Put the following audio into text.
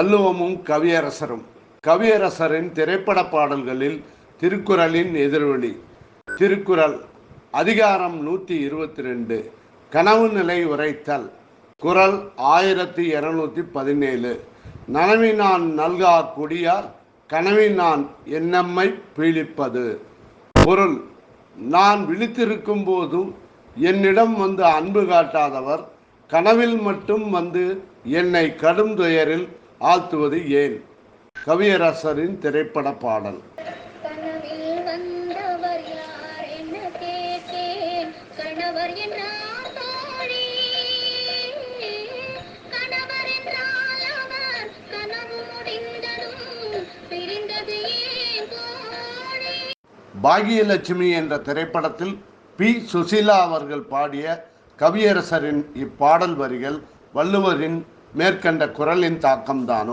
வள்ளுவமும் கவியரசரும். கவியரசரின் திரைப்பட பாடல்களில் திருக்குறளின் எதிரொலி. திருக்குறள் அதிகாரம் 122 கனவு நிலை உரைத்தல். குறள் 1217. நனவினான் நல்கா குடியார் கனவினான் என்னம்மை பீழிப்பது. பொருள்: நான் விழித்திருக்கும் போதும் என்னிடம் வந்து அன்பு காட்டாதவர் கனவில் மட்டும் வந்து என்னை கடும் துயரில் ஆழ்த்துவது ஏன்? கவியரசரின் திரைப்பட பாடல். பாகியலட்சுமி என்ற திரைப்படத்தில் பி. சுசீலா அவர்கள் பாடிய கவியரசரின் இப்பாடல் வரிகள் வள்ளுவரின் மேற்கண்ட குறளின் தாக்கம்தானோ?